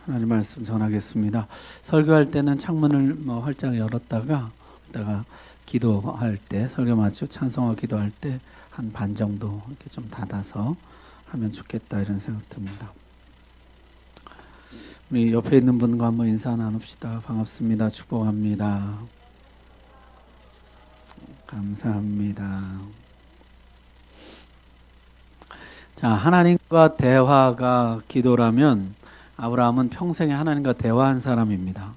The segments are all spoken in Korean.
하나님 말씀 전하겠습니다. 설교할 때는 창문을 활짝 열었다가 기도할 때, 설교 마치고 찬송하고 기도할 때 한 반 정도 이렇게 좀 닫아서 하면 좋겠다 이런 생각 듭니다. 우리 옆에 있는 분과 한번 인사 나눕시다. 반갑습니다. 축복합니다. 감사합니다. 자, 하나님과 대화가 기도라면 아브라함은 평생에 하나님과 대화한 사람입니다.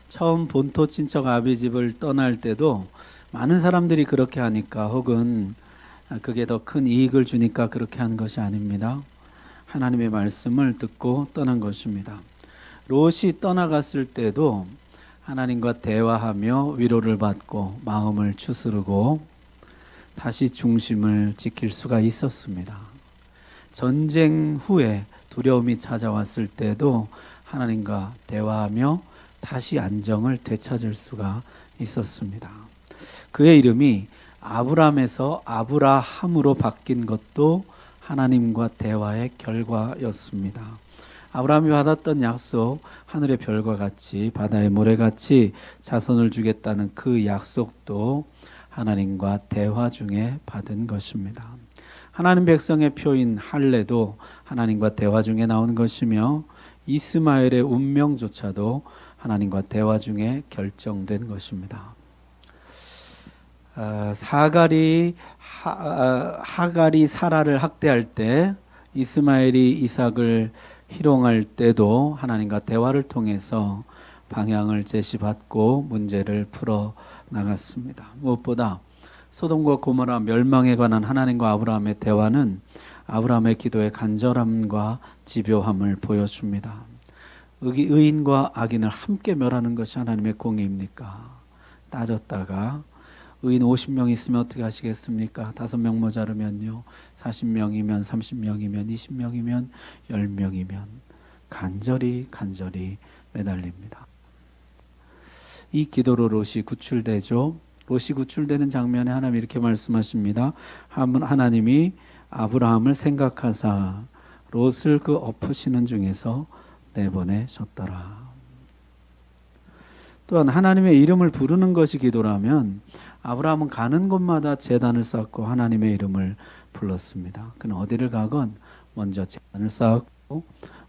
처음 본토 친척 아비 집을 떠날 때도 많은 사람들이 그렇게 하니까, 혹은 그게 더 큰 이익을 주니까 그렇게 한 것이 아닙니다. 하나님의 말씀을 듣고 떠난 것입니다. 롯이 떠나갔을 때도 하나님과 대화하며 위로를 받고 마음을 추스르고 다시 중심을 지킬 수가 있었습니다. 전쟁 후에 두려움이 찾아왔을 때도 하나님과 대화하며 다시 안정을 되찾을 수가 있었습니다. 그의 이름이 아브람에서 아브라함으로 바뀐 것도 하나님과 대화의 결과였습니다. 아브라함이 받았던 약속, 하늘의 별과 같이 바다의 모래같이 자손을 주겠다는 그 약속도 하나님과 대화 중에 받은 것입니다. 하나님 백성의 표인 할례도 하나님과 대화 중에 나온 것이며, 이스마엘의 운명조차도 하나님과 대화 중에 결정된 것입니다. 하갈이 사라를 학대할 때, 이스마엘이 이삭을 희롱할 때도 하나님과 대화를 통해서 방향을 제시받고 문제를 풀어 나갔습니다. 무엇보다 소돔과 고모라 멸망에 관한 하나님과 아브라함의 대화는 아브라함의 기도의 간절함과 집요함을 보여줍니다. 의인과 악인을 함께 멸하는 것이 하나님의 공의입니까? 따졌다가 의인 50명 있으면 어떻게 하시겠습니까? 5명 모자르면요, 40명이면, 30명이면, 20명이면, 10명이면 간절히 매달립니다. 이 기도로 롯이 구출되죠. 롯이 구출되는 장면에 하나님이 이렇게 말씀하십니다. 하나님이 아브라함을 생각하사 롯을 그 엎으시는 중에서 내보내셨더라. 또한 하나님의 이름을 부르는 것이 기도라면 아브라함은 가는 곳마다 제단을 쌓고 하나님의 이름을 불렀습니다. 그는 어디를 가건 먼저 제단을 쌓고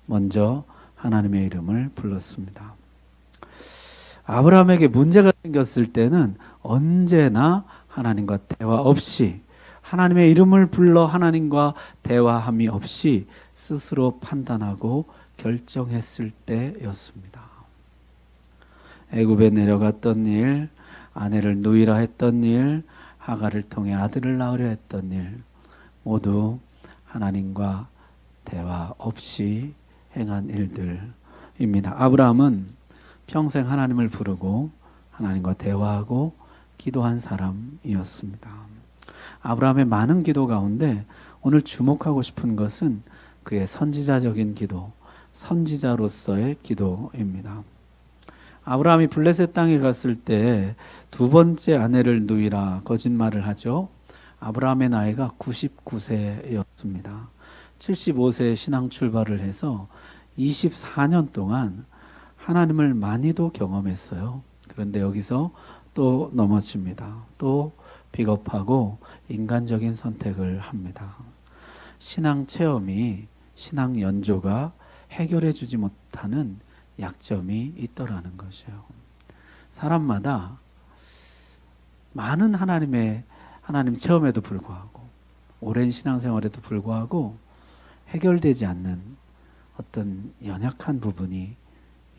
먼저 하나님의 이름을 불렀습니다. 아브라함에게 문제가 생겼을 때는 언제나 하나님과 대화 없이, 하나님의 이름을 불러 하나님과 대화함이 없이 스스로 판단하고 결정했을 때였습니다. 애굽에 내려갔던 일, 아내를 누이라 했던 일, 하갈을 통해 아들을 낳으려 했던 일, 모두 하나님과 대화 없이 행한 일들입니다. 아브라함은 평생 하나님을 부르고 하나님과 대화하고 기도한 사람이었습니다. 아브라함의 많은 기도 가운데 오늘 주목하고 싶은 것은 그의 선지자적인 기도, 선지자로서의 기도입니다. 아브라함이 블레셋 땅에 갔을 때 두 번째 아내를 누이라 거짓말을 하죠. 아브라함의 나이가 99세였습니다. 75세에 신앙 출발을 해서 24년 동안 하나님을 많이도 경험했어요. 그런데 여기서 또 넘어집니다. 또 비겁하고 인간적인 선택을 합니다. 신앙 체험이, 신앙 연조가 해결해 주지 못하는 약점이 있더라는 것이에요. 사람마다 많은 하나님 체험에도 불구하고, 오랜 신앙생활에도 불구하고 해결되지 않는 어떤 연약한 부분이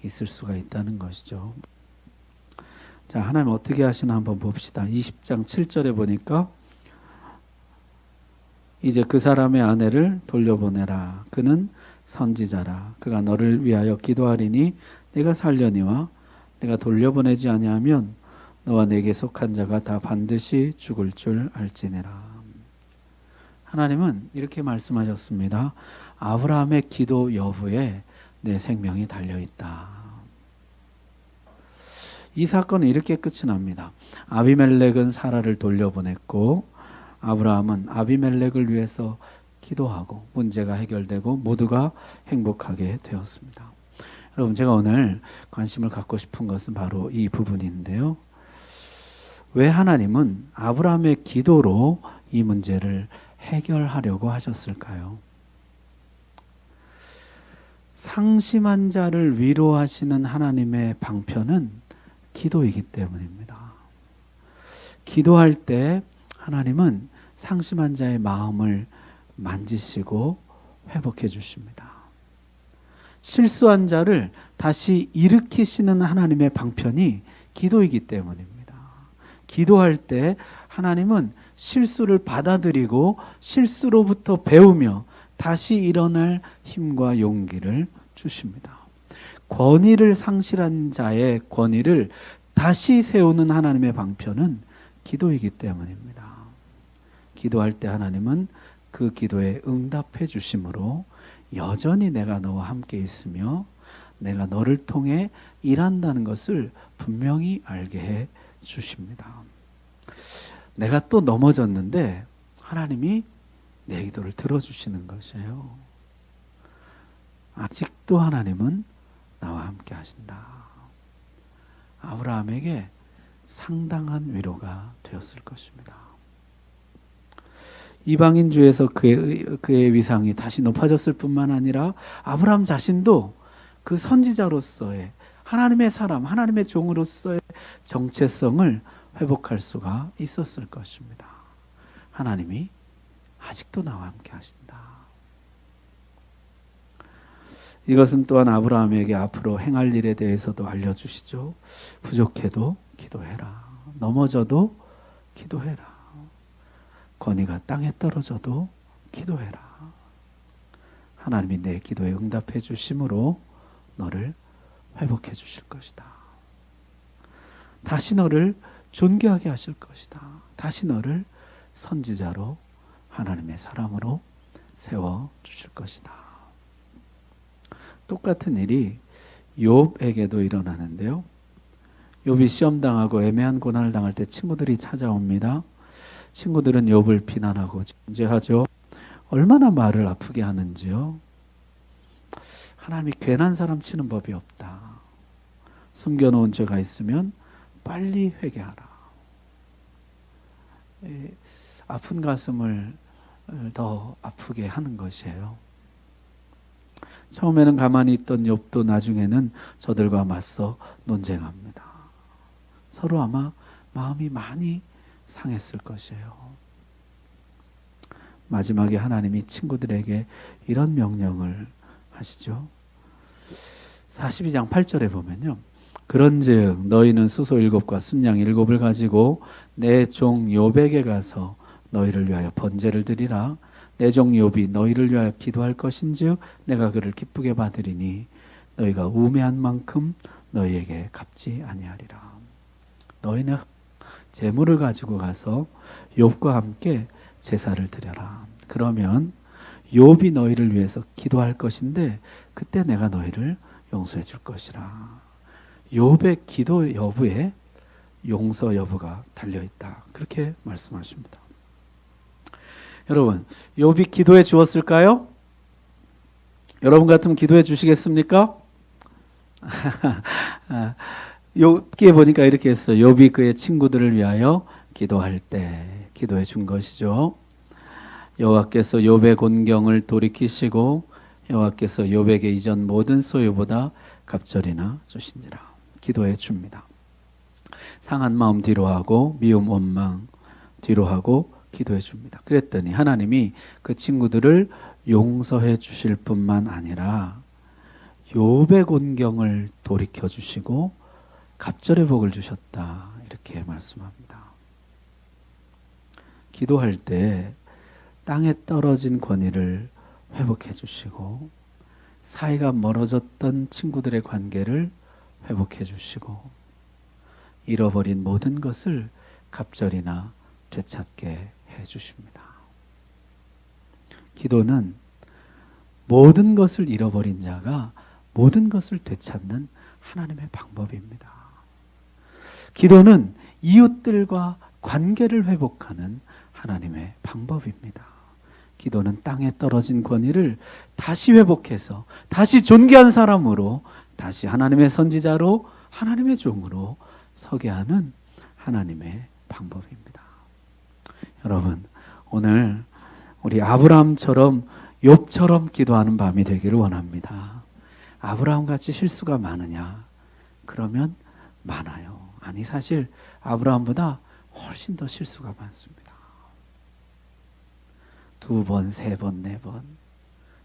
있을 수가 있다는 것이죠. 자, 하나님 어떻게 하시나 한번 봅시다. 20장 7절에 보니까 이제 그 사람의 아내를 돌려보내라. 그는 선지자라. 그가 너를 위하여 기도하리니 내가 살려니와 내가 돌려보내지 아니하면 너와 내게 속한 자가 다 반드시 죽을 줄 알지니라. 하나님은 이렇게 말씀하셨습니다. 아브라함의 기도 여부에 내 생명이 달려있다. 이 사건은 이렇게 끝이 납니다. 아비멜렉은 사라를 돌려보냈고 아브라함은 아비멜렉을 위해서 기도하고 문제가 해결되고 모두가 행복하게 되었습니다. 여러분, 제가 오늘 관심을 갖고 싶은 것은 바로 이 부분인데요. 왜 하나님은 아브라함의 기도로 이 문제를 해결하려고 하셨을까요? 상심한 자를 위로하시는 하나님의 방편은 기도이기 때문입니다. 기도할 때 하나님은 상심한 자의 마음을 만지시고 회복해 주십니다. 실수한 자를 다시 일으키시는 하나님의 방편이 기도이기 때문입니다. 기도할 때 하나님은 실수를 받아들이고 실수로부터 배우며 다시 일어날 힘과 용기를 주십니다. 권위를 상실한 자의 권위를 다시 세우는 하나님의 방편은 기도이기 때문입니다. 기도할 때 하나님은 그 기도에 응답해 주심으로 여전히 내가 너와 함께 있으며 내가 너를 통해 일한다는 것을 분명히 알게 해 주십니다. 내가 또 넘어졌는데 하나님이 내 기도를 들어주시는 것이에요. 아직도 하나님은 나와 함께 하신다. 아브라함에게 상당한 위로가 되었을 것입니다. 이방인 중에서 그의 위상이 다시 높아졌을 뿐만 아니라 아브라함 자신도 그 선지자로서의 하나님의 사람, 하나님의 종으로서의 정체성을 회복할 수가 있었을 것입니다. 하나님이 아직도 나와 함께 하신다. 이것은 또한 아브라함에게 앞으로 행할 일에 대해서도 알려주시죠. 부족해도 기도해라. 넘어져도 기도해라. 권위가 땅에 떨어져도 기도해라. 하나님이 내 기도에 응답해 주심으로 너를 회복해 주실 것이다. 다시 너를 존귀하게 하실 것이다. 다시 너를 선지자로 하나님의 사람으로 세워 주실 것이다. 똑같은 일이 욥에게도 일어나는데요. 욥이 시험당하고 애매한 고난을 당할 때 친구들이 찾아옵니다. 친구들은 욥을 비난하고 정죄하죠. 얼마나 말을 아프게 하는지요. 하나님이 괜한 사람 치는 법이 없다. 숨겨놓은 죄가 있으면 빨리 회개하라. 아픈 가슴을 더 아프게 하는 것이에요. 처음에는 가만히 있던 욥도 나중에는 저들과 맞서 논쟁합니다. 서로 아마 마음이 많이 상했을 것이에요. 마지막에 하나님이 친구들에게 이런 명령을 하시죠. 42장 8절에 보면요. 그런즉 너희는 수소 7과 순양 7을 가지고 내 종 욥에게 가서 너희를 위하여 번제를 드리라. 내 종 욥이 너희를 위하여 기도할 것인즉 내가 그를 기쁘게 받으리니 너희가 우매한 만큼 너희에게 갚지 아니하리라. 너희는 재물을 가지고 가서 욥과 함께 제사를 드려라. 그러면 욥이 너희를 위해서 기도할 것인데 그때 내가 너희를 용서해 줄 것이라. 욥의 기도 여부에 용서 여부가 달려 있다. 그렇게 말씀하십니다. 여러분, 욥이 기도해 주었을까요? 여러분 같으면 기도해 주시겠습니까? 욥기에 보니까 이렇게 했어요. 욥이 그의 친구들을 위하여 기도할 때 기도해 준 것이죠. 여호와께서 욥의 곤경을 돌이키시고 여호와께서 욥에게 이전 모든 소유보다 갑절이나 주신지라. 기도해 줍니다. 상한 마음 뒤로하고 미움 원망 뒤로하고 기도해 줍니다. 그랬더니 하나님이 그 친구들을 용서해 주실 뿐만 아니라 욥의 곤경을 돌이켜 주시고 갑절의 복을 주셨다. 이렇게 말씀합니다. 기도할 때 땅에 떨어진 권위를 회복해 주시고 사이가 멀어졌던 친구들의 관계를 회복해 주시고 잃어버린 모든 것을 갑절이나 되찾게 해 주십니다. 기도는 모든 것을 잃어버린 자가 모든 것을 되찾는 하나님의 방법입니다. 기도는 이웃들과 관계를 회복하는 하나님의 방법입니다. 기도는 땅에 떨어진 권위를 다시 회복해서 다시 존귀한 사람으로 다시 하나님의 선지자로 하나님의 종으로 서게 하는 하나님의 방법입니다. 여러분, 오늘 우리 아브라함처럼 욥처럼 기도하는 밤이 되기를 원합니다. 아브라함같이 실수가 많으냐? 그러면 많아요. 아니, 사실 아브라함보다 훨씬 더 실수가 많습니다. 2번, 3번, 4번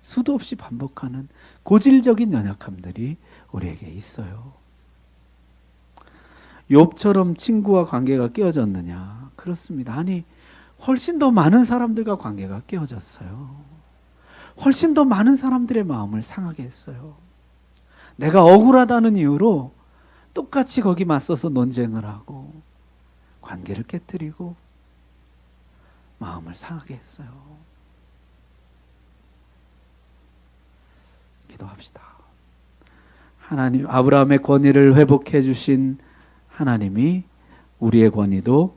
수도 없이 반복하는 고질적인 연약함들이 우리에게 있어요. 욥처럼 친구와 관계가 깨어졌느냐? 그렇습니다. 아니, 훨씬 더 많은 사람들과 관계가 깨어졌어요. 훨씬 더 많은 사람들의 마음을 상하게 했어요. 내가 억울하다는 이유로 똑같이 거기 맞서서 논쟁을 하고 관계를 깨뜨리고 마음을 상하게 했어요. 기도합시다. 하나님, 아브라함의 권위를 회복해 주신 하나님이 우리의 권위도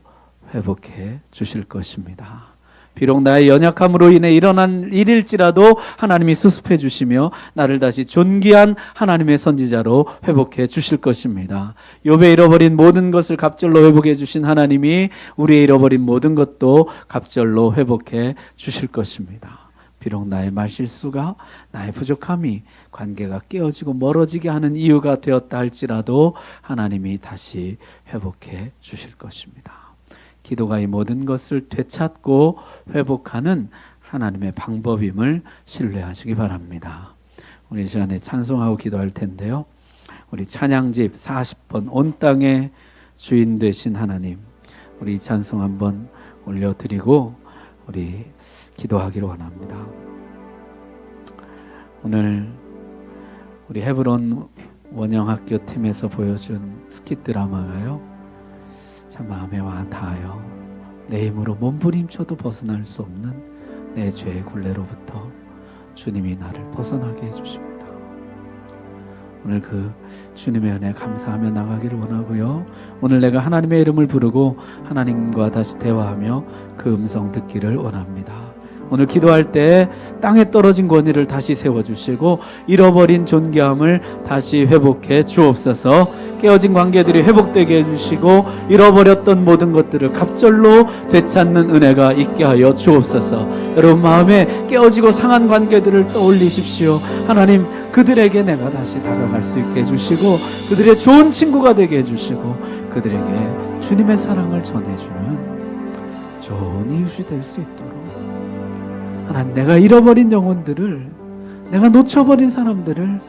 회복해 주실 것입니다. 비록 나의 연약함으로 인해 일어난 일일지라도 하나님이 수습해 주시며 나를 다시 존귀한 하나님의 선지자로 회복해 주실 것입니다. 욥의 잃어버린 모든 것을 갑절로 회복해 주신 하나님이 우리의 잃어버린 모든 것도 갑절로 회복해 주실 것입니다. 비록 나의 말실수가, 나의 부족함이 관계가 깨어지고 멀어지게 하는 이유가 되었다 할지라도 하나님이 다시 회복해 주실 것입니다. 기도가 이 모든 것을 되찾고 회복하는 하나님의 방법임을 신뢰하시기 바랍니다. 우리 이 시간에 찬송하고 기도할 텐데요. 우리 찬양집 40번 온 땅의 주인 되신 하나님, 우리 이 찬송 한번 올려드리고 우리 기도하기를 원합니다. 오늘 우리 헤브론 원영학교 팀에서 보여준 스킷 드라마가요, 참 마음에 와 닿아요. 내 힘으로 몸부림쳐도 벗어날 수 없는 내 죄의 굴레로부터 주님이 나를 벗어나게 해주십니다. 오늘 그 주님의 은혜 감사하며 나가기를 원하고요. 오늘 내가 하나님의 이름을 부르고 하나님과 다시 대화하며 그 음성 듣기를 원합니다. 오늘 기도할 때 땅에 떨어진 권위를 다시 세워주시고 잃어버린 존귀함을 다시 회복해 주옵소서. 깨어진 관계들이 회복되게 해주시고 잃어버렸던 모든 것들을 갑절로 되찾는 은혜가 있게 하여 주옵소서. 여러분 마음에 깨어지고 상한 관계들을 떠올리십시오. 하나님, 그들에게 내가 다시 다가갈 수 있게 해주시고 그들의 좋은 친구가 되게 해주시고 그들에게 주님의 사랑을 전해주는 좋은 이웃이 될 수 있도록 하나님, 내가 잃어버린 영혼들을, 내가 놓쳐버린 사람들을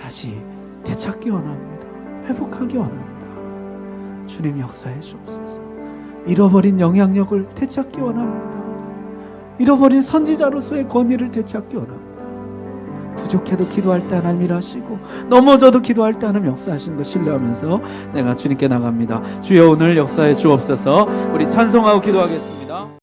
다시 되찾기 원합니다. 회복하기 원합니다. 주님 역사해 주옵소서. 잃어버린 영향력을 되찾기 원합니다. 잃어버린 선지자로서의 권위를 되찾기 원합니다. 부족해도 기도할 때 하나님 일하시고 넘어져도 기도할 때 하나님 역사하시는 것 신뢰하면서 내가 주님께 나갑니다. 주여 오늘 역사해 주옵소서. 우리 찬송하고 기도하겠습니다.